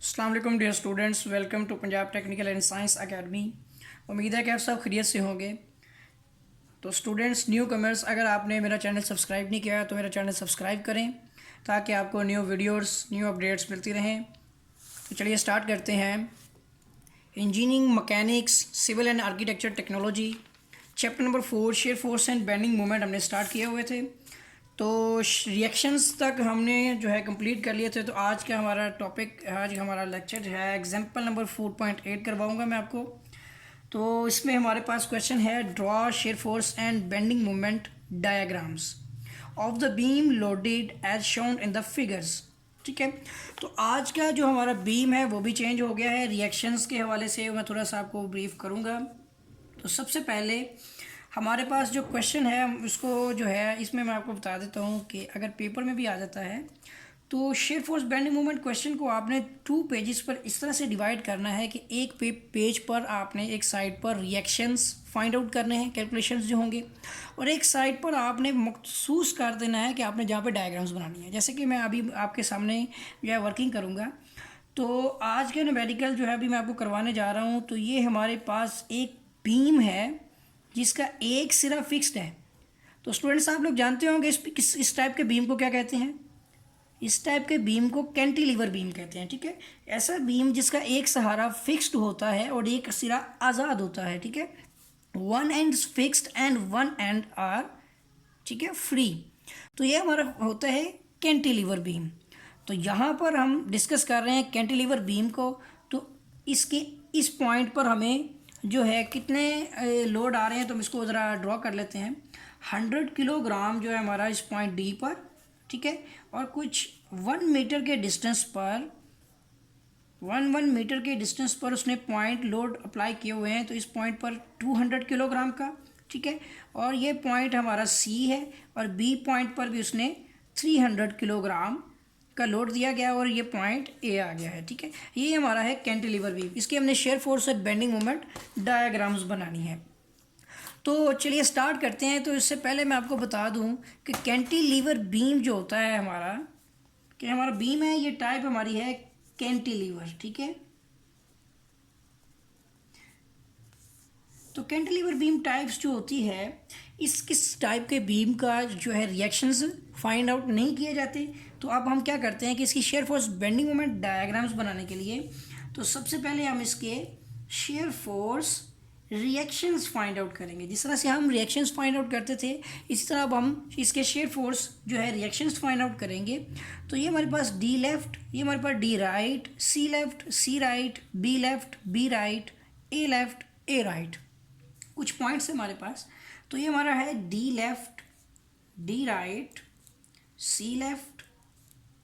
अस्सलाम वालेकुम dear students, welcome to Punjab technical and science academy. उम्मीद है कि आप सब खैरियत से होंगे। तो स्टूडेंट्स, न्यू कमर्स, अगर आपने मेरा चैनल सब्सक्राइब नहीं किया तो मेरा चैनल सब्सक्राइब करें ताकि आपको न्यू वीडियोस न्यू अपडेट्स मिलती रहें। तो चलिए स्टार्ट करते हैं। Engineering, mechanics, civil and architecture technology, chapter number 4 shear force and bending moment हमने स्टार्ट किए हुए थे। तो रिएक्शंस तक हमने जो है कंप्लीट कर लिए थे। तो आज का हमारा टॉपिक, आज हमारा लेक्चर है एग्जाम्पल नंबर 4.8 करवाऊंगा मैं आपको। तो इसमें हमारे पास क्वेश्चन है, draw shear force and bending moment diagrams of the beam loaded as shown in the figures. ठीक है, तो आज का जो हमारा बीम है वो भी चेंज हो गया है। रिएक्शंस के हवाले से मैं थोड़ा सा आपको ब्रीफ करूँगा। तो सबसे पहले हमारे पास जो क्वेश्चन है उसको जो है इसमें मैं आपको बता देता हूँ कि अगर पेपर में भी आ जाता है तो shear force bending moment question को आपने 2 पेजेस पर इस तरह से डिवाइड करना है कि एक पेज पर आपने एक साइड पर रिएक्शंस फाइंड आउट करने हैं, कैलकुलेशंस जो होंगे, और एक साइड पर आपने महसूस कर देना है कि आपने जहाँ पे डायग्राम्स बनानी है। जैसे कि मैं अभी आपके सामने जो है वर्किंग करूँगा। तो आज के न्यूमेरिकल जो है अभी मैं आपको करवाने जा रहा हूँ। तो ये हमारे पास एक बीम है जिसका एक सिरा फिक्स्ड है। तो स्टूडेंट्स, आप लोग जानते होंगे इस टाइप के बीम को क्या कहते हैं। इस टाइप के बीम को कैंटिलीवर बीम कहते हैं। ठीक है, ऐसा बीम जिसका एक सहारा फिक्स्ड होता है और एक सिरा आज़ाद होता है। ठीक है, one end fixed and one end are, ठीक है, फ्री। तो ये हमारा होता है कैंटिलीवर बीम। तो यहाँ पर हम डिस्कस कर रहे हैं कैंटिलीवर बीम को। तो इसके इस पॉइंट पर हमें जो है कितने लोड आ रहे हैं तो हम इसको ज़रा ड्रॉ कर लेते हैं। 100 किलोग्राम जो है हमारा इस पॉइंट डी पर, ठीक है, और कुछ 1 मीटर के डिस्टेंस पर 1 मीटर के डिस्टेंस पर उसने पॉइंट लोड अप्लाई किए हुए हैं। तो इस पॉइंट पर 200 किलोग्राम का, ठीक है, और ये पॉइंट हमारा सी है, और बी पॉइंट पर भी उसने 300 किलोग्राम का लोड दिया गया और ये पॉइंट ए आ गया है। ठीक है, ये हमारा है कैंटिलीवर बीम। इसकी हमने शेयर फोर्स और बेंडिंग मोमेंट डायग्राम्स बनानी है। तो चलिए स्टार्ट करते हैं। तो इससे पहले मैं आपको बता दूं कि कैंटिलीवर बीम जो होता है हमारा, कि हमारा बीम है, ये टाइप हमारी है कैंटिलीवर। ठीक है, तो कैंटिलीवर बीम टाइप्स जो होती है, इस किस टाइप के बीम का जो है रिएक्शंस फाइंड आउट नहीं किए जाते। तो अब हम क्या करते हैं कि इसकी shear force bending moment diagrams बनाने के लिए तो सबसे पहले हम इसके shear force reactions find out करेंगे। जिस तरह से हम रिएक्शंस फाइंड आउट करते थे इसी तरह अब हम इसके शेयर फोर्स जो है रिएक्शंस फाइंड आउट करेंगे। तो ये हमारे पास डी लेफ्ट, ये हमारे पास D right, C left, C right, B left, B right, A left, A right, कुछ पॉइंट्स है हमारे पास। तो ये हमारा है D left, D right, C left,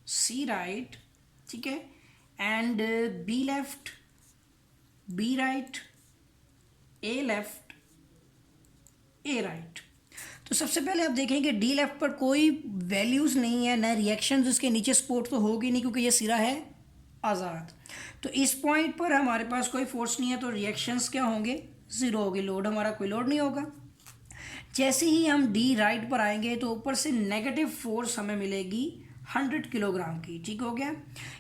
C right, ठीक है, and B left, B right, A left, A right. तो सबसे पहले आप देखेंगे डी लेफ्ट पर कोई वैल्यूज़ नहीं है, ना रिएक्शंस, उसके नीचे सपोर्ट तो होगी नहीं क्योंकि ये सिरा है आज़ाद। तो इस पॉइंट पर हमारे पास कोई फोर्स नहीं है, तो रिएक्शंस क्या होंगे, ज़ीरो होगी। लोड हमारा कोई लोड नहीं होगा। जैसे ही हम डी राइट पर आएंगे तो ऊपर से नेगेटिव फोर्स हमें मिलेगी 100 किलोग्राम की। ठीक हो गया।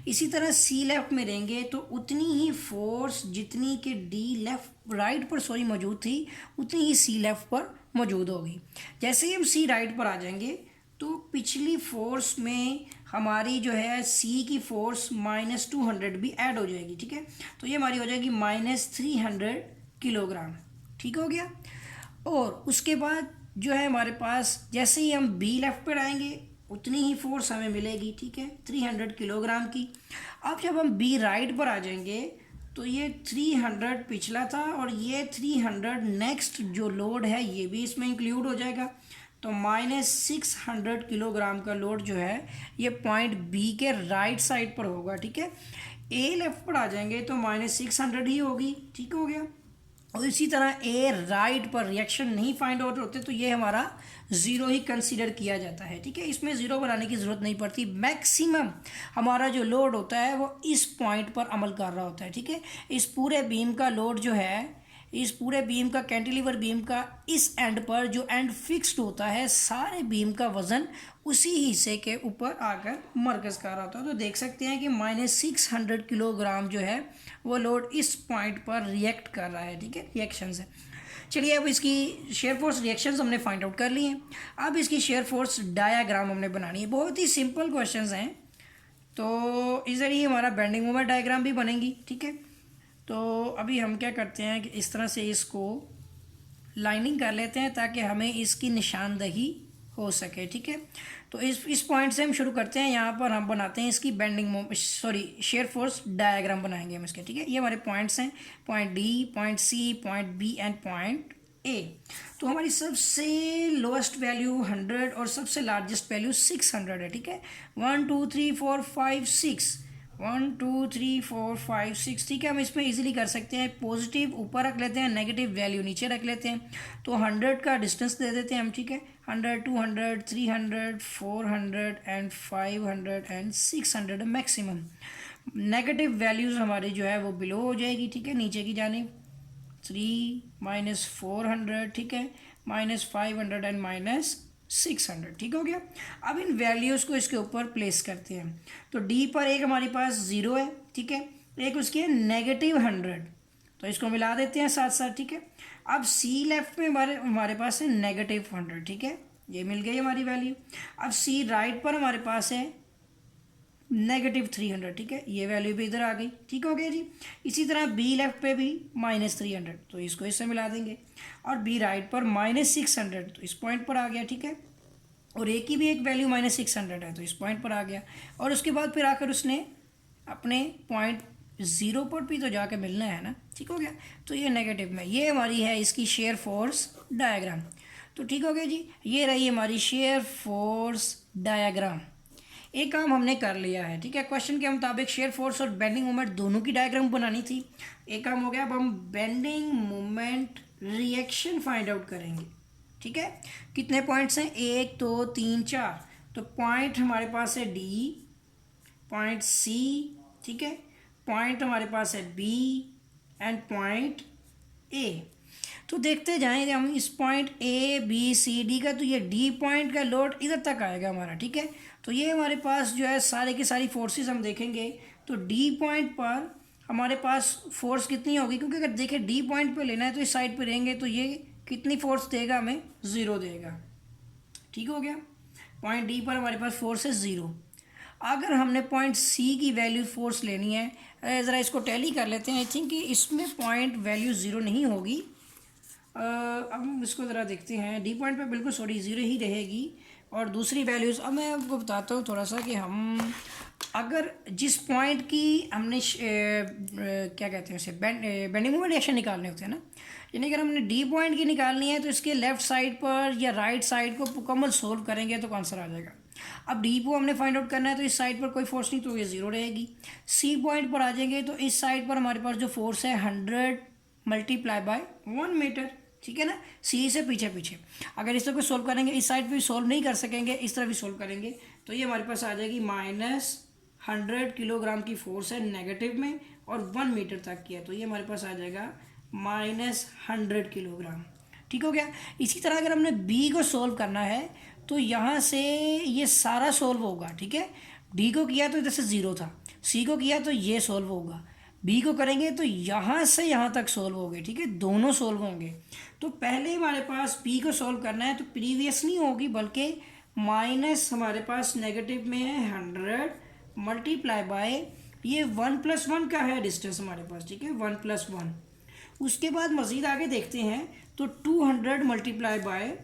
इसी तरह सी लेफ्ट में रहेंगे तो उतनी ही फोर्स जितनी कि डी लेफ्ट राइट पर मौजूद थी उतनी ही सी लेफ्ट पर मौजूद होगी। जैसे ही हम सी राइट पर आ जाएंगे तो पिछली फोर्स में हमारी जो है सी की फोर्स -200 भी ऐड हो जाएगी। ठीक है, तो ये हमारी हो जाएगी -300 किलोग्राम। ठीक हो गया। और उसके बाद जो है हमारे पास जैसे ही हम बी लेफ्ट पर आएंगे उतनी ही फोर्स हमें मिलेगी, ठीक है, 300 किलोग्राम की। अब जब हम बी राइट पर आ जाएंगे तो ये 300 पिछला था और ये 300 नेक्स्ट जो लोड है ये भी इसमें इंक्लूड हो जाएगा। तो -600 किलोग्राम का लोड जो है ये पॉइंट बी के राइट साइड पर होगा। ठीक है, ए लेफ्ट पर आ जाएंगे तो -600 ही होगी। ठीक हो गया। और इसी तरह ए राइट पर रिएक्शन नहीं फाइंड आउट होते तो ये हमारा ज़ीरो ही कंसीडर किया जाता है। ठीक है, इसमें ज़ीरो बनाने की ज़रूरत नहीं पड़ती। मैक्सिमम हमारा जो लोड होता है वो इस पॉइंट पर अमल कर रहा होता है। ठीक है, इस पूरे बीम का लोड जो है इस पूरे बीम का, कैंटिलीवर बीम का इस एंड पर जो एंड फिक्स्ड होता है, सारे बीम का वजन उसी हिस्से के ऊपर आकर मरकज़ कर रहा होता है। तो देख सकते हैं कि -600 किलोग्राम जो है वो लोड इस पॉइंट पर रिएक्ट कर रहा है, ठीक है, रिएक्शन से। चलिए अब इसकी शेयर फोर्स रिएक्शंस हमने फाइंड आउट कर लिए हैं। अब इसकी शेयर फोर्स डायाग्राम हमने बनानी है। बहुत ही सिंपल क्वेश्चंस हैं, तो इस जरिए हमारा बेंडिंग मोमेंट डायग्राम भी बनेगी, ठीक है। तो अभी हम क्या करते हैं कि इस तरह से इसको लाइनिंग कर लेते हैं ताकि हमें इसकी निशानदही हो सके, ठीक है। तो इस पॉइंट से हम शुरू करते हैं। यहाँ पर हम बनाते हैं इसकी शेयर फोर्स डायग्राम बनाएंगे हम इसके, ठीक है। ये हमारे पॉइंट्स हैं, point D, point C, point B and point A. तो हमारी सबसे लोएस्ट वैल्यू 100 और सबसे लार्जेस्ट वैल्यू 600 है, ठीक है। 1 2 3 4 5 6, 1 2 3 4 5 6, ठीक है। हम इसमें इजीली कर सकते हैं। पॉजिटिव ऊपर रख लेते हैं, नेगेटिव वैल्यू नीचे रख लेते हैं। तो 100 का डिस्टेंस दे देते हैं हम, ठीक है। 100, 200, 300, 400 and 500 and 600 maximum. Negative values हमारी जो है वो बिलो हो जाएगी, ठीक है, नीचे की जानिब। 3 -400, ठीक है, -500 एंड -600, ठीक हो गया। अब इन वैल्यूज़ को इसके ऊपर प्लेस करते हैं। तो डी पर एक हमारे पास 0 है, ठीक है, एक उसकी है -100, तो इसको मिला देते हैं साथ साथ, ठीक है। अब सी लेफ्ट में हमारे पास है -100, ठीक है, ये मिल गई हमारी वैल्यू। अब सी राइट पर हमारे पास है -300, ठीक है, ये वैल्यू भी इधर आ गई, ठीक हो गया जी। इसी तरह बी लेफ्ट पे भी -300, तो इसको इससे मिला देंगे। और बी राइट पर -600, तो इस पॉइंट पर आ गया, ठीक है। और ए की भी एक वैल्यू -600 है, तो इस पॉइंट पर आ गया। और उसके बाद फिर आकर उसने अपने पॉइंट 0 पर भी तो जाके मिलना है ना, ठीक हो गया। तो ये नेगेटिव में, ये हमारी है इसकी शेयर फोर्स डायग्राम। तो ठीक हो गया जी, ये रही हमारी शेयर फोर्स डायग्राम। एक काम हमने कर लिया है, ठीक है। क्वेश्चन के मुताबिक शेयर फोर्स और बेंडिंग मोमेंट दोनों की डायग्राम बनानी थी। एक काम हो गया। अब हम bending moment reaction find out करेंगे, ठीक है। कितने पॉइंट्स हैं? 1 2 3 4। तो पॉइंट हमारे पास है डी, पॉइंट सी, ठीक है, पॉइंट हमारे पास है बी एंड पॉइंट ए। तो देखते जाएंगे हम इस point A B C D का। तो ये डी पॉइंट का लोड इधर तक आएगा हमारा, ठीक है। तो ये हमारे पास जो है सारे की सारी फोर्सेस हम देखेंगे। तो डी पॉइंट पर हमारे पास फोर्स कितनी होगी, क्योंकि अगर देखें डी पॉइंट पे लेना है तो इस साइड पे रहेंगे, तो ये कितनी फोर्स देगा हमें? 0 देगा, ठीक हो गया। पॉइंट डी पर हमारे पास फोर्स है 0। अगर हमने पॉइंट सी की वैल्यू फोर्स लेनी है, ज़रा इसको टैली कर लेते हैं। आई थिंक कि इसमें पॉइंट वैल्यू 0 नहीं होगी। अब हम इसको ज़रा देखते हैं। डी पॉइंट पे बिल्कुल 0 ही रहेगी। और दूसरी वैल्यूज़ अब मैं आपको बताता हूँ थोड़ा सा कि हम अगर जिस पॉइंट की हमने क्या कहते हैं उसे बेंडिंग मोमेंट रिएक्शन निकालने होते हैं ना, यानी अगर हमने डी पॉइंट की निकालनी है तो इसके लेफ़्ट साइड पर या राइट साइड को मुकम्मल सोल्व करेंगे तो आंसर आ जाएगा। अब डी को हमने फाइंड आउट करना है तो इस साइड पर कोई फोर्स नहीं, तो ये 0 रहेगी। सी पॉइंट पर आ जाएंगे तो इस साइड पर हमारे पास जो फोर्स है 100 × 1 मीटर, ठीक है ना। सी से पीछे पीछे अगर इस तरह को सोल्व करेंगे, इस साइड पे भी सोल्व नहीं कर सकेंगे, इस तरह भी सोल्व करेंगे, तो ये हमारे पास आ जाएगी -100 किलोग्राम की फोर्स है नेगेटिव में और 1 मीटर तक की है, तो ये हमारे पास आ जाएगा -100 किलोग्राम, ठीक हो गया। इसी तरह अगर हमने बी को सोल्व करना है तो यहाँ से ये सारा सोल्व होगा, ठीक है। डी को किया तो इधर से 0 था, सी को किया तो ये सोल्व होगा, बी को करेंगे तो यहाँ से यहाँ तक सोल्व हो गए, ठीक है, दोनों सोल्व होंगे। तो पहले हमारे पास बी को सोल्व करना है तो प्रीवियस नहीं होगी, बल्कि माइनस हमारे पास नेगेटिव में है 100 मल्टीप्लाई बाय ये 1 + 1 का है डिस्टेंस हमारे पास, ठीक है, 1 + 1। उसके बाद मज़ीद आगे देखते हैं तो 200 मल्टीप्लाई बाय,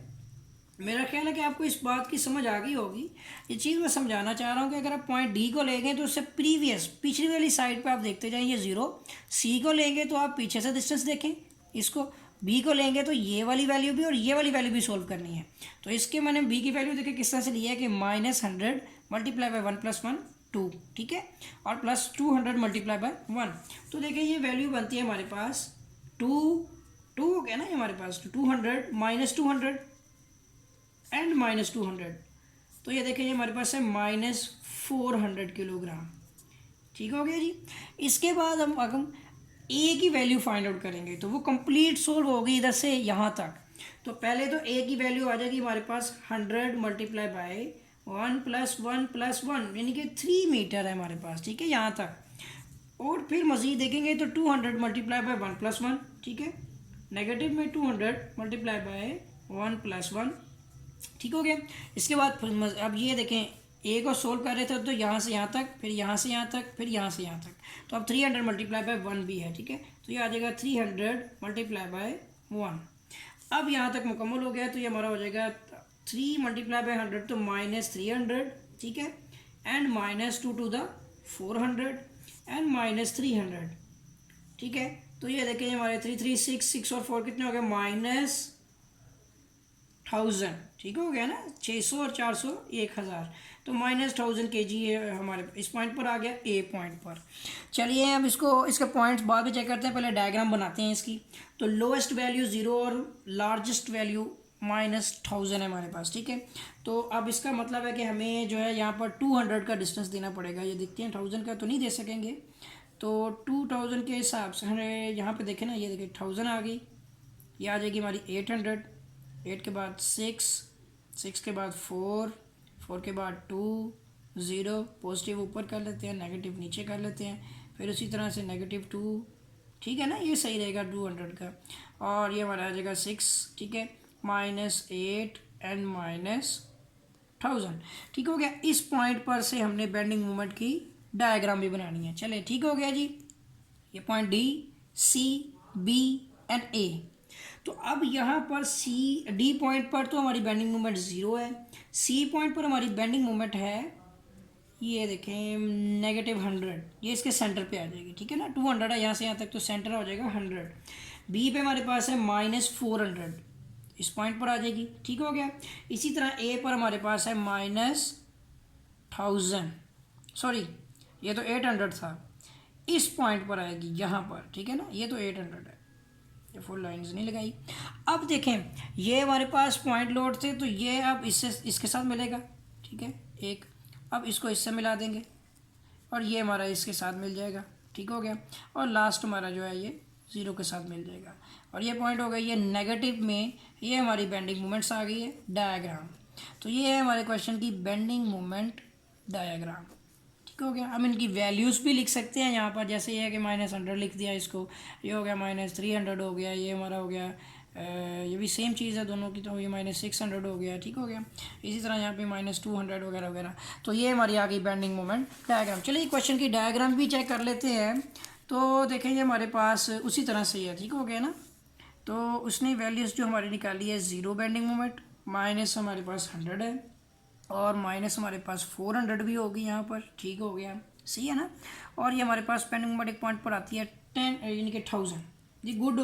मेरा ख्याल है कि आपको इस बात की समझ आ गई होगी। ये चीज़ मैं समझाना चाह रहा हूँ कि अगर आप पॉइंट डी को लेंगे तो उससे प्रीवियस पिछली वाली साइड पे आप देखते जाएं ये 0। सी को लेंगे तो आप पीछे से डिस्टेंस देखें इसको। बी को लेंगे तो ये वाली वैल्यू भी और ये वाली वैल्यू भी सोल्व करनी है। तो इसके मैंने बी की वैल्यू देखें किस तरह से लिया है कि -100 मल्टीप्लाई बाय 1 + 1 2, ठीक है, और प्लस 200 मल्टीप्लाई बाय 1। तो देखिए ये वैल्यू बनती है हमारे पास 2 हो गया ना ये हमारे पास, 200 -200 एंड -200, तो ये देखें ये हमारे पास है -400 किलोग्राम, ठीक हो गया जी। इसके बाद हम ए की वैल्यू फाइंड आउट करेंगे तो वो कंप्लीट सोल्व होगी इधर से यहाँ तक। तो पहले तो ए की वैल्यू आ जाएगी हमारे पास 100 मल्टीप्लाई बाय 1 + 1 + 1 यानी कि 3 मीटर है हमारे पास, ठीक है, यहाँ तक। और फिर मज़ीद देखेंगे तो 200 मल्टीप्लाई बाय 1 + 1, ठीक है, नेगेटिव में 200 मल्टीप्लाई बाय 1 + 1, ठीक हो गया। इसके बाद अब ये देखें ए को सोल्व कर रहे थे तो यहाँ से यहाँ तक, फिर यहाँ से यहाँ तक, फिर यहाँ से यहाँ तक, तो अब 300 मल्टीप्लाई बाय 1 भी है, ठीक है, तो ये आ जाएगा 300 मल्टीप्लाई बाय 1। अब यहाँ तक मुकम्मल हो गया तो ये हमारा हो जाएगा 3 मल्टीप्लाई बाय 100 तो -300, ठीक है, एंड -2 टू द 400 एंड -300, ठीक है। तो ये देखें हमारे 3 3 6 और 4 कितने हो गए, -1000, ठीक हो गया ना, 600 और 400 1000, तो -1000 kg हमारे इस पॉइंट पर आ गया, ए पॉइंट पर। चलिए अब इसके पॉइंट्स बाद में चेक करते हैं, पहले डायग्राम बनाते हैं इसकी। तो लोएस्ट वैल्यू 0 और लार्जेस्ट वैल्यू -1000 है हमारे पास, ठीक है। तो अब इसका मतलब है कि हमें जो है यहाँ पर 200 का डिस्टेंस देना पड़ेगा। ये देखते हैं 1000 का तो नहीं दे सकेंगे, तो 2000 के हिसाब से हमें यहाँ पे देखें ना, ये देखिए 1000 आ गई, ये आ जाएगी हमारी 800, 8 के बाद 6 के बाद 4 के बाद 2 0, पॉजिटिव ऊपर कर लेते हैं, नेगेटिव नीचे कर लेते हैं, फिर उसी तरह से -2, ठीक है ना, ये सही रहेगा 200 का। और ये हमारा आ जाएगा 6, ठीक है, -8 एंड -1000, ठीक हो गया। इस पॉइंट पर से हमने बेंडिंग मोमेंट की डायग्राम भी बनानी है। चले ठीक हो गया जी, ये point D, C, B and A. तो अब यहाँ पर डी पॉइंट पर तो हमारी बेंडिंग मोमेंट 0 है, सी पॉइंट पर हमारी बेंडिंग मोमेंट है, ये देखें -100, ये इसके सेंटर पे आ जाएगी, ठीक है ना, 200 है यहाँ से यहाँ तक तो सेंटर हो जाएगा 100। बी पे हमारे पास है -400, इस पॉइंट पर आ जाएगी, ठीक हो गया। इसी तरह ए पर हमारे पास है -1000, सॉरी ये तो 800 था, इस पॉइंट पर आएगी यहाँ पर, ठीक है ना, ये तो 800 है, ये फुल लाइन्स नहीं लगाई। अब देखें ये हमारे पास पॉइंट लोड थे, तो ये अब इसके साथ मिलेगा, ठीक है, एक, अब इसको इससे मिला देंगे और ये हमारा इसके साथ मिल जाएगा, ठीक हो गया। और लास्ट हमारा जो है ये 0 के साथ मिल जाएगा, और ये पॉइंट हो गई ये नेगेटिव में, ये हमारी बेंडिंग मोमेंट्स आ गई है डायग्राम। तो ये है हमारे क्वेश्चन की बेंडिंग मोमेंट डायग्राम, ठीक हो गया। हम इनकी वैल्यूज़ भी लिख सकते हैं यहाँ पर, जैसे ये है कि -100 लिख दिया इसको, ये हो गया -300 हो गया, ये हमारा हो गया ये भी सेम चीज़ है दोनों की, तो ये -600 हो गया, ठीक हो गया। इसी तरह यहाँ पे -200 वगैरह वगैरह। तो ये हमारी आ गई बेंडिंग मोमेंट डायग्राम। चलिए क्वेश्चन की डायग्राम भी चेक कर लेते हैं। तो देखेंगे हमारे पास उसी तरह से है, ठीक हो गया ना। तो उसने वैल्यूज़ जो हमारी निकाली है, 0 बेंडिंग मोमेंट, माइनस हमारे पास 100 है, और माइनस हमारे पास 400 भी होगी यहाँ पर, ठीक हो गया, सही है ना। और ये हमारे पास बेंडिंग मोमेंट एक पॉइंट पर आती है 10 यानी कि 1000, जी गुड।